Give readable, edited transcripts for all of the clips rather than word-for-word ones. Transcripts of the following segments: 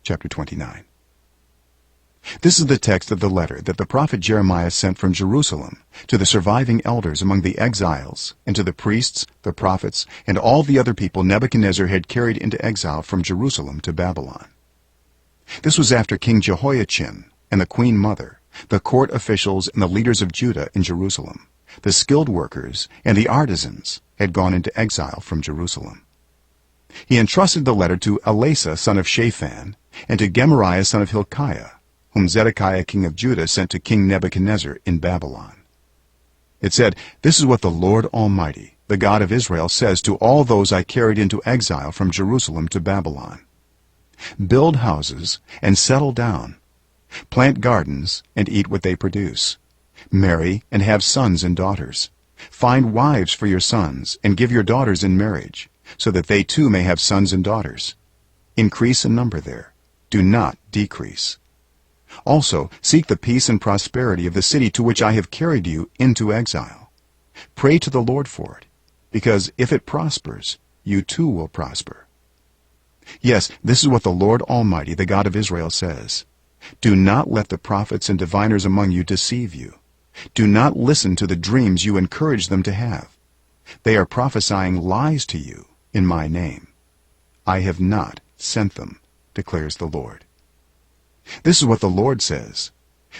chapter 29. This is the text of the letter that the prophet Jeremiah sent from Jerusalem to the surviving elders among the exiles, and to the priests, the prophets, and all the other people Nebuchadnezzar had carried into exile from Jerusalem to Babylon. This was after King Jehoiachin and the queen mother, the court officials and the leaders of Judah in Jerusalem, the skilled workers and the artisans had gone into exile from Jerusalem. He entrusted the letter to Elasah son of Shaphan and to Gemariah son of Hilkiah, whom Zedekiah king of Judah sent to King Nebuchadnezzar in Babylon. It said, "This is what the Lord Almighty, the God of Israel, says to all those I carried into exile from Jerusalem to Babylon: Build houses and settle down, plant gardens and eat what they produce, marry and have sons and daughters, find wives for your sons and give your daughters in marriage, so that they too may have sons and daughters. Increase in number there, do not decrease. Also seek the peace and prosperity of the city to which I have carried you into exile. Pray to the Lord for it, because if it prospers, you too will prosper. Yes, this is what the Lord Almighty, the God of Israel, says: Do not let the prophets and diviners among you deceive you. Do not listen to the dreams you encourage them to have. They are prophesying lies to you in my name. I have not sent them, declares the Lord. This is what the Lord says: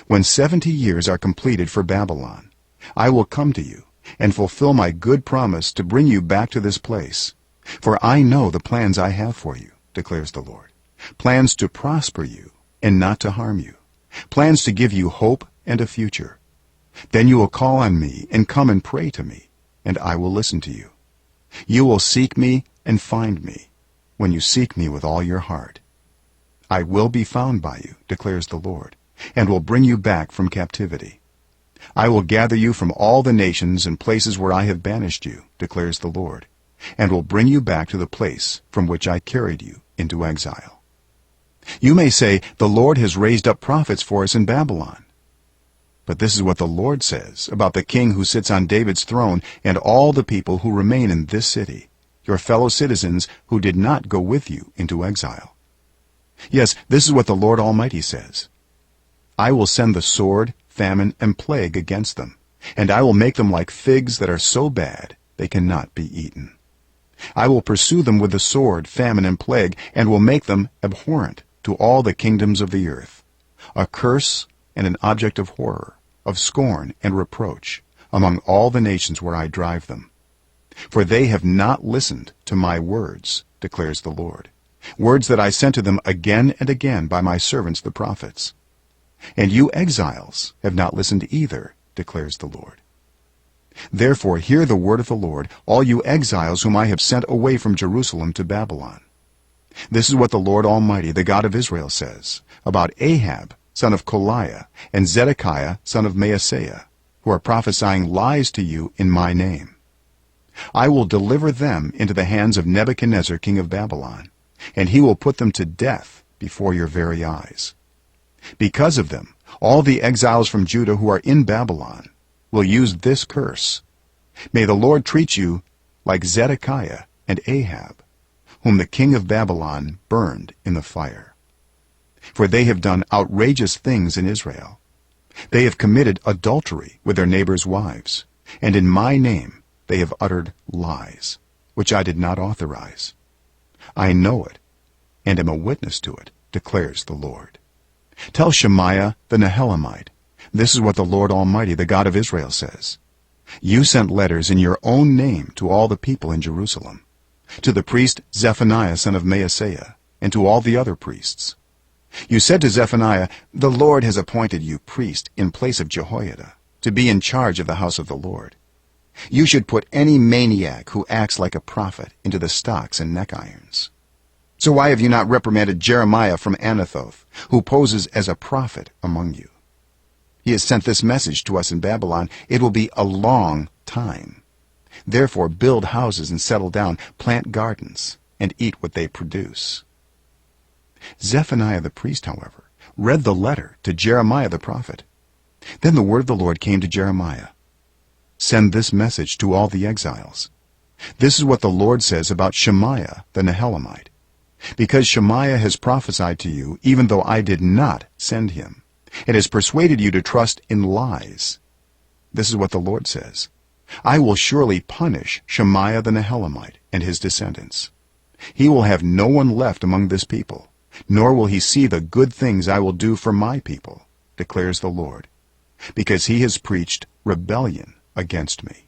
When 70 years are completed for Babylon, I will come to you and fulfill my good promise to bring you back to this place. For I know the plans I have for you, declares the Lord, plans to prosper you and not to harm you, plans to give you hope and a future. Then you will call on me and come and pray to me, and I will listen to you. You will seek me and find me when you seek me with all your heart. I will be found by you, declares the Lord, and will bring you back from captivity. I will gather you from all the nations and places where I have banished you, declares the Lord, and will bring you back to the place from which I carried you into exile. You may say, the Lord has raised up prophets for us in Babylon. But this is what the Lord says about the king who sits on David's throne and all the people who remain in this city, your fellow citizens who did not go with you into exile. Yes, this is what the Lord Almighty says: I will send the sword, famine, and plague against them, and I will make them like figs that are so bad they cannot be eaten. I will pursue them with the sword, famine, and plague, and will make them abhorrent to all the kingdoms of the earth, a curse and an object of horror, of scorn and reproach among all the nations where I drive them. For they have not listened to my words, declares the Lord, words that I sent to them again and again by my servants the prophets. And you exiles have not listened either, declares the Lord. Therefore hear the word of the Lord, all you exiles whom I have sent away from Jerusalem to Babylon. This is what the Lord Almighty, the God of Israel, says about Ahab son of Koliah and Zedekiah son of Maaseiah, who are prophesying lies to you in my name. I will deliver them into the hands of Nebuchadnezzar king of Babylon, and he will put them to death before your very eyes. Because of them, all the exiles from Judah who are in Babylon will use this curse: May the Lord treat you like Zedekiah and Ahab, whom the king of Babylon burned in the fire. For they have done outrageous things in Israel. They have committed adultery with their neighbors' wives, and in my name they have uttered lies, which I did not authorize. I know it, and am a witness to it, declares the Lord. Tell Shemaiah the Nehelamite, this is what the Lord Almighty, the God of Israel, says: You sent letters in your own name to all the people in Jerusalem, to the priest Zephaniah son of Maaseiah, and to all the other priests. You said to Zephaniah, The Lord has appointed you priest in place of Jehoiada, to be in charge of the house of the Lord. You should put any maniac who acts like a prophet into the stocks and neck irons. So why have you not reprimanded Jeremiah from Anathoth, who poses as a prophet among you? He has sent this message to us in Babylon: It will be a long time. Therefore build houses and settle down, plant gardens, and eat what they produce. Zephaniah the priest, however, read the letter to Jeremiah the prophet. Then the word of the Lord came to Jeremiah: Send this message to all the exiles. This is what the Lord says about Shemaiah the Nehelamite. because Shemaiah has prophesied to you even though I did not send him, and has persuaded you to trust in lies. This is what the Lord says: I will surely punish Shemaiah the Nehelamite and his descendants. He will have no one left among this people, nor will he see the good things I will do for my people, declares the Lord, because he has preached rebellion against me.